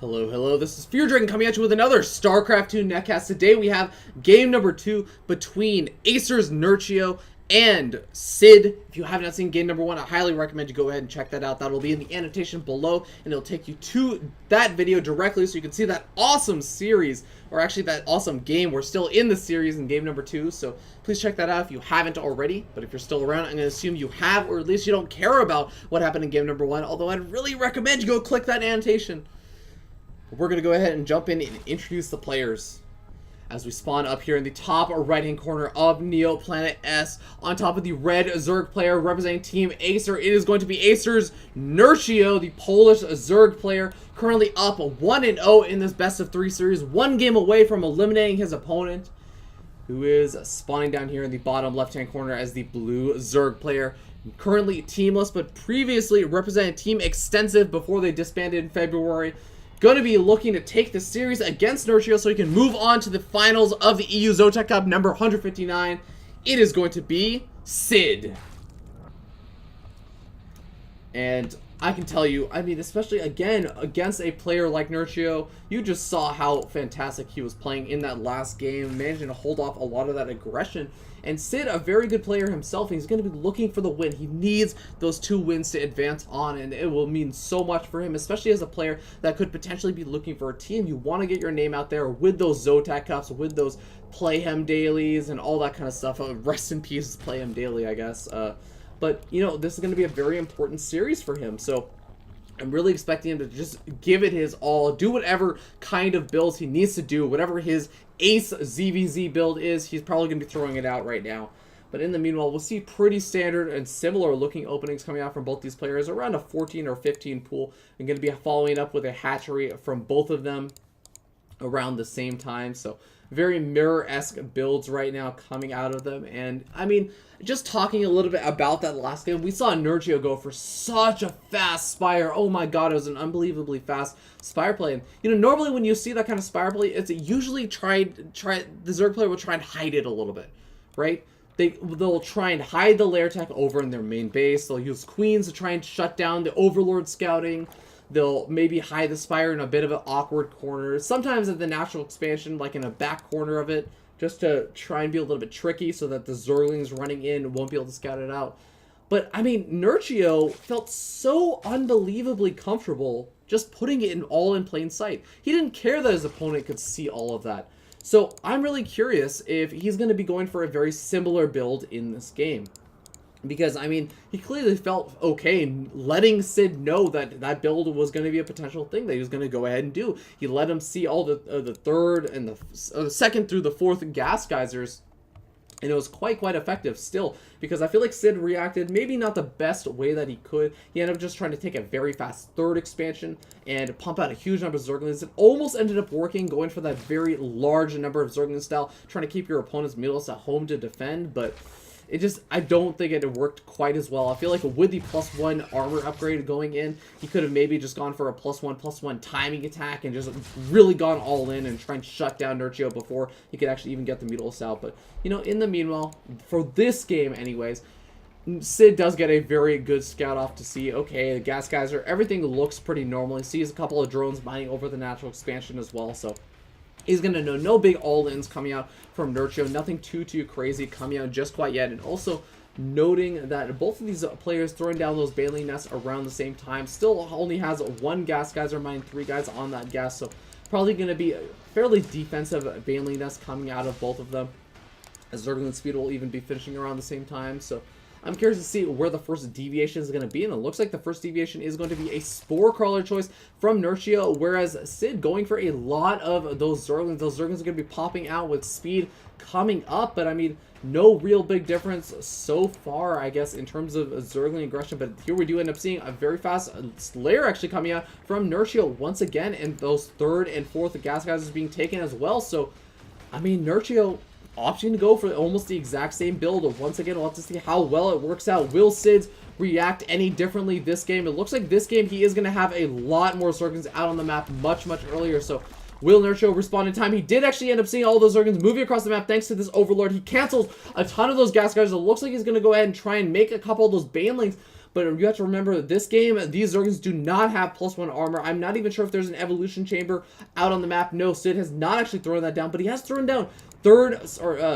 Hello, hello, this is Fear Dragon coming at you with another StarCraft 2 netcast. Today we have game number 2 between AcerNerchio and SyDe. If you have not seen game number 1, I highly recommend you go ahead and check that out. That will be in the annotation below, and it'll take you to that video directly so you can see that awesome series, or actually that awesome game. We're still in the series in game number 2, so please check that out if you haven't already. But if you're still around, I'm going to assume you have, or at least you don't care about what happened in game number 1, although I'd really recommend you go click that annotation. We're going to go ahead and jump in and introduce the players as we spawn up here in the top right-hand corner of Neo Planet S. On top of the red Zerg player representing Team Acer, it is going to be AcerNerchio, the Polish Zerg player, currently up 1-0 in this best-of-3 series, one game away from eliminating his opponent, who is spawning down here in the bottom left-hand corner as the blue Zerg player. Currently teamless, but previously represented Team Extensive before they disbanded in February. Going to be looking to take the series against Nerchio so he can move on to the finals of the EU ZOTAC Cup number 159. It is going to be SyDe. And I can tell you, I mean, especially again against a player like Nerchio, you just saw how fantastic he was playing in that last game, managing to hold off a lot of that aggression. And SyDe, a very good player himself, he's going to be looking for the win. He needs those 2 wins to advance on, and it will mean so much for him, especially as a player that could potentially be looking for a team. You want to get your name out there with those ZOTAC Cups, with those Play Him dailies, and all that kind of stuff. Rest in peace, Play Him daily, I guess. But, you know, this is going to be a very important series for him, so I'm really expecting him to just give it his all, do whatever kind of builds he needs to do, whatever his Ace ZVZ build is, he's probably going to be throwing it out right now. But in the meanwhile, we'll see pretty standard and similar looking openings coming out from both these players, around a 14 or 15 pool. I'm going to be following up with a hatchery from both of them around the same time, so very mirror-esque builds right now coming out of them. And I mean, just talking a little bit about that last game, we saw Nerchio go for such a fast Spire. Oh my god, it was an unbelievably fast Spire play. And you know, normally when you see that kind of Spire play, it's usually the Zerg player will try and hide it a little bit, right? They'll try and hide the lair tech over in their main base. They'll use queens to try and shut down the Overlord scouting. They'll maybe hide the Spire in a bit of an awkward corner. Sometimes at the natural expansion, like in a back corner of it, just to try and be a little bit tricky so that the Zerglings running in won't be able to scout it out. But, I mean, Nerchio felt so unbelievably comfortable just putting it all in plain sight. He didn't care that his opponent could see all of that. So, I'm really curious if he's going to be going for a very similar build in this game. Because, I mean, he clearly felt okay letting SyDe know that that build was going to be a potential thing that he was going to go ahead and do. He let him see all the third and the second through the fourth gas geysers. And it was quite effective still. Because I feel like SyDe reacted maybe not the best way that he could. He ended up just trying to take a very fast third expansion and pump out a huge number of Zerglings. It almost ended up working, going for that very large number of Zergling style, trying to keep your opponent's middles at home to defend, but I don't think it worked quite as well. I feel like with the +1 armor upgrade going in, he could have maybe just gone for a +1/+1 timing attack and just really gone all in and try and shut down Nerchio before he could actually even get the Mutalisk out. But, you know, in the meanwhile, for this game anyways, SyDe does get a very good scout off to see, okay, the gas geyser, everything looks pretty normal. He sees a couple of drones mining over the natural expansion as well, so he's going to know no big all-ins coming out from Nerchio, nothing too crazy coming out just quite yet. And also noting that both of these players throwing down those Baneling nests around the same time, still only has 1 gas geyser mining 3 guys on that gas, so probably going to be a fairly defensive Baneling nest coming out of both of them, as Zergling Speed will even be finishing around the same time. So I'm curious to see where the first deviation is going to be, and it looks like the first deviation is going to be a Spore Crawler choice from Nerchio, whereas SyDe going for a lot of those Zerglings. Those Zerglings are going to be popping out with speed coming up, but I mean, no real big difference so far, I guess, in terms of Zergling aggression. But here we do end up seeing a very fast lair actually coming out from Nerchio once again, and those third and fourth gas geysers being taken as well. So, I mean, Nerchio opting to go for almost the exact same build. Once again, we'll have to see how well it works out. Will SyDe react any differently this game? It looks like this game he is going to have a lot more Zerglings out on the map much earlier, so will Nerchio respond in time? He did actually end up seeing all those Zerglings moving across the map thanks to this Overlord. He cancels a ton of those gas guys. It looks like he's going to go ahead and try and make a couple of those Banelings, but you have to remember this game, these Zerglings do not have +1 armor. I'm not even sure if there's an evolution chamber out on the map. No, Sid has not actually thrown that down, but he has thrown down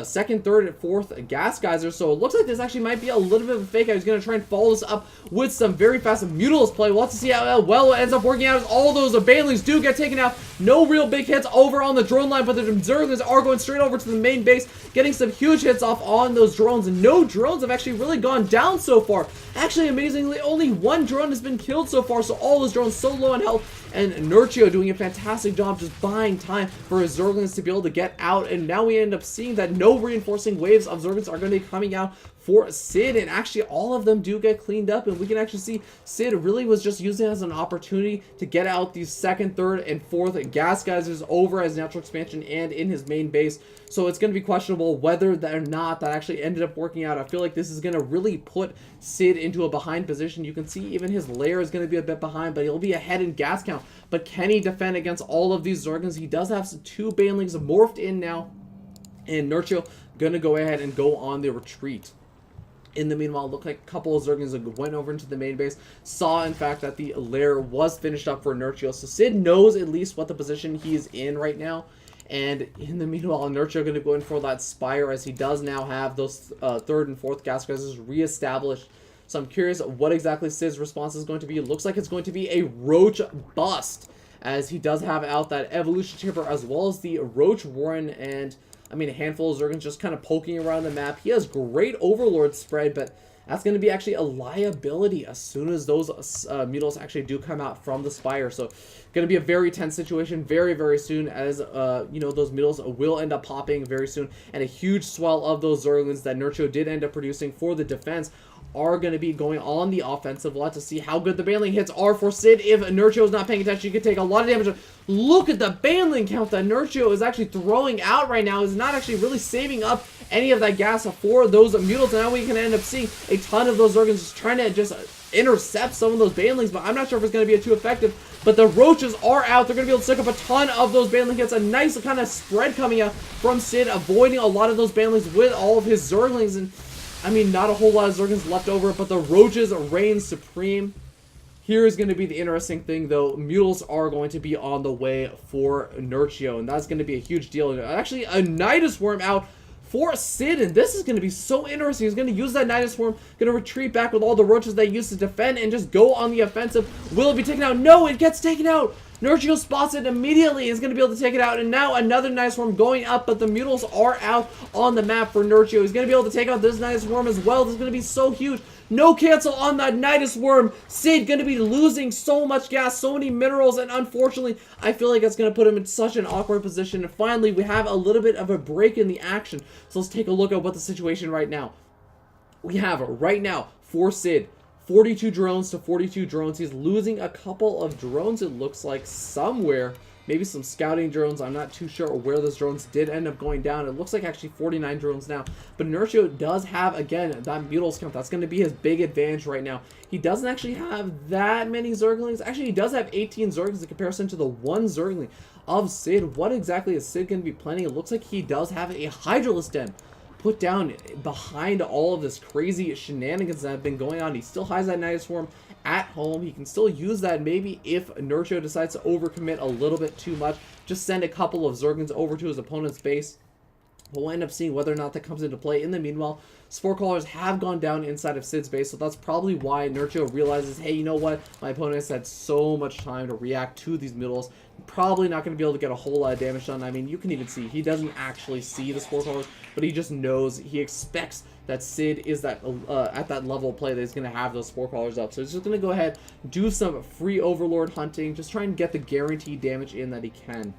second, third, and fourth gas geyser. So it looks like this actually might be a little bit of a fake. I was going to try and follow this up with some very fast Mutalisk play. We'll have to see how well it ends up working out as all those Banelings do get taken out. No real big hits over on the drone line, but the Zerglings are going straight over to the main base, getting some huge hits off on those drones. And no drones have actually really gone down so far. Actually, amazingly, only one drone has been killed so far, so all those drones so low on health. And Nerchio doing a fantastic job just buying time for his Zerglings to be able to get out. And now we end up seeing that no reinforcing waves of Zerglings are going to be coming out for Sid. And actually, all of them do get cleaned up. And we can actually see Sid really was just using it as an opportunity to get out these second, third, and fourth gas geysers over as natural expansion and in his main base. So it's going to be questionable whether or not that actually ended up working out. I feel like this is going to really put Sid into a behind position. You can see even his lair is going to be a bit behind, but he'll be ahead in gas count. But can he defend against all of these Zerglings? He does have some 2 Banelings morphed in now. And Nerchio going to go ahead and go on the retreat. In the meanwhile, it looked like a couple of Zerglings went over into the main base. Saw, in fact, that the lair was finished up for Nerchio. So Sid knows at least what the position he's in right now. And in the meanwhile, Nerchio going to go in for that Spire, as he does now have those third and fourth gas geysers reestablished. So I'm curious what exactly Sid's response is going to be. It looks like it's going to be a Roach bust, as he does have out that evolution chamber as well as the Roach Warren, and I mean a handful of Zerglings just kind of poking around the map. He has great Overlord spread, but that's going to be actually a liability as soon as those Mutals actually do come out from the Spire. So going to be a very tense situation very, very soon, as you know, those Mutals will end up popping very soon, and a huge swell of those Zerglings that Nerchio did end up producing for the defense are going to be going on the offensive. We'll have to see how good the Baneling hits are for Sid. If Nerchio is not paying attention, you could take a lot of damage. Look at the Baneling count that Nerchio is actually throwing out right now. Is not actually really saving up any of that gas for those Mutals. And now we can end up seeing a ton of those Zerglings just trying to just intercept some of those Banelings, but I'm not sure if it's going to be too effective. But the Roaches are out. They're going to be able to stick up a ton of those Baneling hits. A nice kind of spread coming out from Sid, avoiding a lot of those Banelings with all of his Zerglings. And I mean, not a whole lot of Zerglings left over, but the Roaches reign supreme. Here is going to be the interesting thing, though. Mutals are going to be on the way for Nerchio, and that's going to be a huge deal. Actually, a Nidus Worm out for Sid, and this is going to be so interesting. He's going to use that Nidus Worm, going to retreat back with all the Roaches they used to defend, and just go on the offensive. Will it be taken out? No, it gets taken out! Nerchio spots it immediately, is going to be able to take it out, and now another Nidus Worm going up, but the Mutals are out on the map for Nerchio. He's going to be able to take out this Nidus Worm as well. This is going to be so huge. No cancel on that Nidus Worm. Sid going to be losing so much gas, so many minerals, and unfortunately, I feel like it's going to put him in such an awkward position. And finally, we have a little bit of a break in the action. So let's take a look at what the situation right now. We have right now for Sid, 42 drones to 42 drones. He's losing a couple of drones, it looks like, somewhere. Maybe some scouting drones. I'm not too sure where those drones did end up going down. It looks like actually 49 drones now. But Nerchio does have, again, that Mutals count. That's going to be his big advantage right now. He doesn't actually have that many Zerglings. Actually, he does have 18 Zerglings in comparison to the 1 Zergling of Sid. What exactly is Sid going to be planning? It looks like he does have a Hydralisk Den put down behind all of this crazy shenanigans that have been going on. He still has that Nidus Swarm at home. He can still use that maybe if Nerchio decides to overcommit a little bit too much. Just send a couple of Zerglings over to his opponent's base. We'll end up seeing whether or not that comes into play. In the meanwhile, Spore Crawlers have gone down inside of Sid's base, so that's probably why Nerchio realizes, hey, you know what? My opponent has had so much time to react to these Mutals. Probably not going to be able to get a whole lot of damage done. I mean, you can even see, he doesn't actually see the Spore Crawlers, but he just knows, he expects that Sid is that at that level of play that he's going to have those Spore Crawlers up. So he's just going to go ahead, do some free Overlord hunting, just try and get the guaranteed damage in that he can.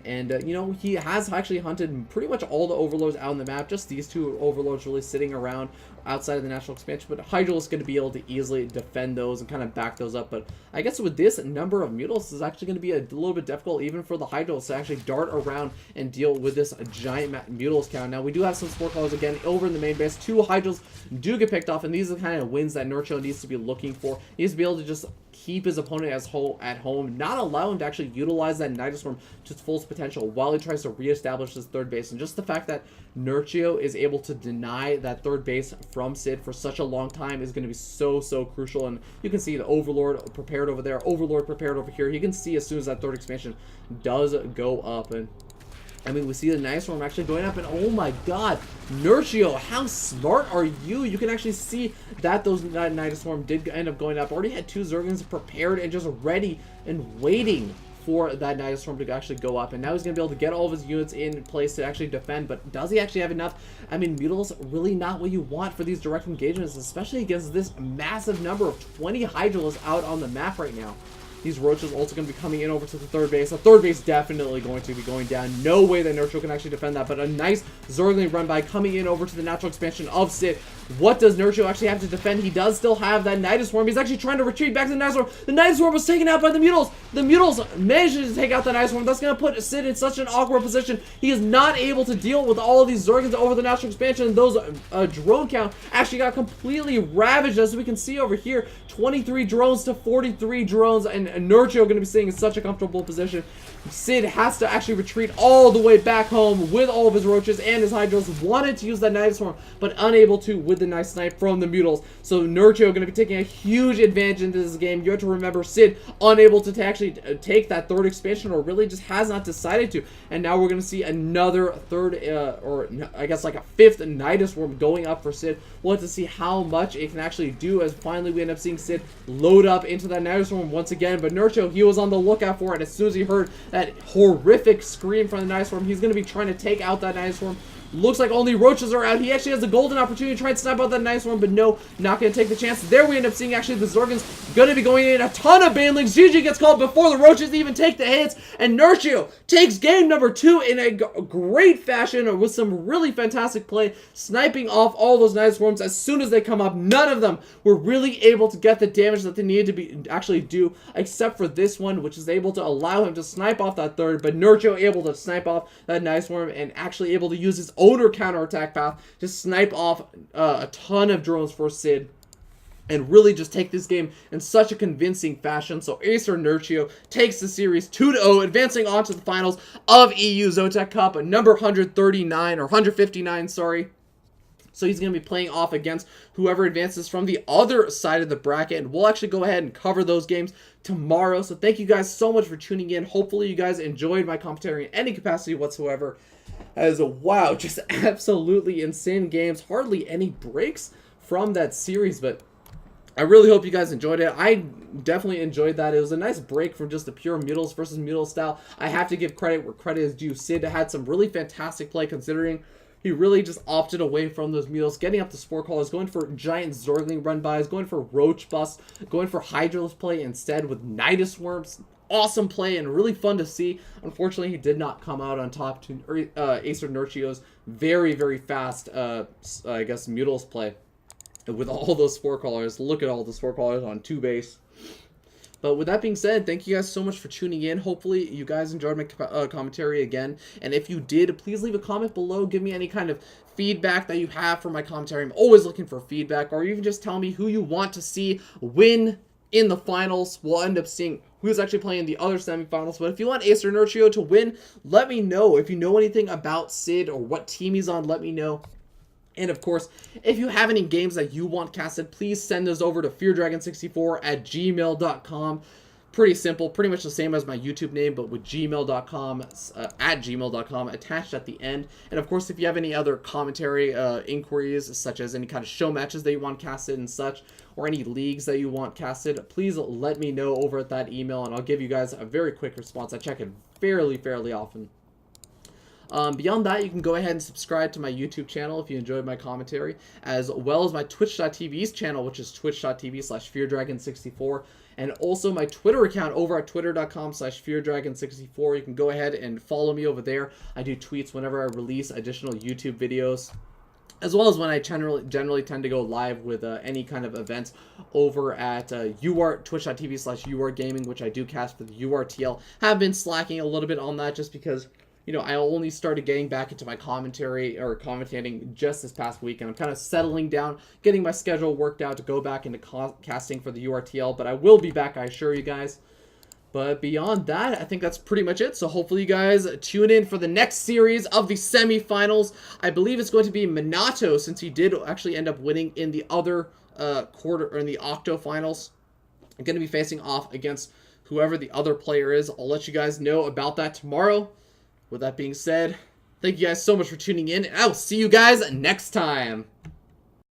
And, you know, he has actually hunted pretty much all the Overlords out on the map. Just these 2 Overlords really sitting around outside of the natural expansion. But Hydral is going to be able to easily defend those and kind of back those up. But I guess with this number of Mutals, is actually going to be a little bit difficult even for the Hydrals to actually dart around and deal with this giant Mutals count. Now, we do have some Spore Crawlers again over in the main base. 2 Hydrals do get picked off, and these are the kind of wins that Nerchio needs to be looking for. He needs to be able to just keep his opponent at home, not allow him to actually utilize that Nidus Swarm to its fullest potential while he tries to reestablish his third base. And just the fact that Nerchio is able to deny that third base from Sid for such a long time is going to be so crucial. And you can see the Overlord prepared over there, Overlord prepared over here. You can see as soon as that third expansion does go up, and I mean, we see the Nidus Swarm actually going up, and oh my god, Nerchio, how smart are you? You can actually see that those Nidus Swarm did end up going up. Already had 2 Zerglings prepared and just ready and waiting for that Nidus Swarm to actually go up, and now he's going to be able to get all of his units in place to actually defend. But does he actually have enough? I mean, Mutila's really not what you want for these direct engagements, especially against this massive number of 20 Hydralisks out on the map right now. These Roaches also going to be coming in over to the third base. The third base definitely going to be going down. No way that Nerchio can actually defend that, but a nice Zergling run by coming in over to the natural expansion of Sid. What does Nerchio actually have to defend? He does still have that Nidus Swarm. He's actually trying to retreat back to the Nidus Swarm. The Nidus Swarm was taken out by the Mutals. The Mutals managed to take out the Nidus Swarm. That's going to put Sid in such an awkward position. He is not able to deal with all of these Zerglings over the natural expansion. Those drone count actually got completely ravaged, as we can see over here. 23 drones to 43 drones, and Nerchio going to be sitting in such a comfortable position. Sid has to actually retreat all the way back home with all of his Roaches and his Hydros. Wanted to use that Nidus Swarm, but unable to with the nice snipe from the Mutals. So Nerchio going to be taking a huge advantage into this game. You have to remember, Sid unable to actually take that third expansion, or really just has not decided to. And now we're going to see another third, or I guess like a 5th Nidus Swarm going up for Sid. We'll have to see how much it can actually do, as finally we end up seeing Sid load up into that Nidus Swarm once again. But Nerchio, he was on the lookout for it. As soon as he heard that horrific scream from the Nidus Swarm, he's going to be trying to take out that Nidus Swarm. Looks like only Roaches are out. He actually has a golden opportunity to try and snipe out that Nidus Swarm, but no, not going to take the chance. There we end up seeing actually the Zerglings going to be going in. A ton of Banelings. GG gets called before the Roaches even take the hits, and Nerchio takes game number 2 in a great fashion with some really fantastic play, sniping off all those Nidus Swarms as soon as they come up. None of them were really able to get the damage that they needed to be actually do, except for this one, which is able to allow him to snipe off that third. But Nerchio able to snipe off that Nidus Swarm and actually able to use his owner counterattack path to snipe off a ton of drones for Sid, and really just take this game in such a convincing fashion. So AcerNerchio takes the series 2-0, advancing on to the finals of EU ZOTAC Cup, number 139, or 159, sorry. So he's going to be playing off against whoever advances from the other side of the bracket, and we'll actually go ahead and cover those games tomorrow. So thank you guys so much for tuning in. Hopefully you guys enjoyed my commentary in any capacity whatsoever. As wow, just absolutely insane games. Hardly any breaks from that series, but I really hope you guys enjoyed it. I definitely enjoyed that. It was a nice break from just the pure Mutals versus Mutals style. I have to give credit where credit is due. Sid had some really fantastic play, considering he really just opted away from those Mutals, getting up the Spore Callers, going for giant Zergling run-bys, going for Roach busts, going for Hydralisk play instead with Nidus Swarms. Awesome play and really fun to see. Unfortunately, he did not come out on top to AcerNerchio's very fast, I guess, Mutals play with all those Spore Callers. Look at all the Spore Callers on 2 base. But with that being said, thank you guys so much for tuning in. Hopefully you guys enjoyed my commentary again. And if you did, please leave a comment below. Give me any kind of feedback that you have for my commentary. I'm always looking for feedback. Or even just tell me who you want to see win in the finals. We'll end up seeing who's actually playing the other semifinals. But if you want AcerNerchio to win, let me know. If you know anything about Sid or what team he's on, let me know. And of course, if you have any games that you want casted, please send those over to feardragon64@gmail.com. Pretty simple, pretty much the same as my YouTube name, but with gmail.com, at gmail.com attached at the end. And of course, if you have any other commentary inquiries, such as any kind of show matches that you want casted and such, or any leagues that you want casted, please let me know over at that email, and I'll give you guys a very quick response. I check it fairly often. Beyond that, you can go ahead and subscribe to my YouTube channel if you enjoyed my commentary, as well as my Twitch.tv's channel, which is twitch.tv/feardragon64, and also my Twitter account over at twitter.com/feardragon64. You can go ahead and follow me over there. I do tweets whenever I release additional YouTube videos, as well as when I generally tend to go live with any kind of events over at twitch.tv/URgaming, which I do cast for the URTL. Have been slacking a little bit on that just because, you know, I only started getting back into my commentary or commentating just this past week, and I'm kind of settling down, getting my schedule worked out to go back into casting for the URTL, but I will be back, I assure you guys. But beyond that, I think that's pretty much it. So hopefully you guys tune in for the next series of the semifinals. I believe it's going to be Minato, since he did actually end up winning in the other quarter, or in the octo finals. I'm going to be facing off against whoever the other player is. I'll let you guys know about that tomorrow. With that being said, thank you guys so much for tuning in, and I will see you guys next time.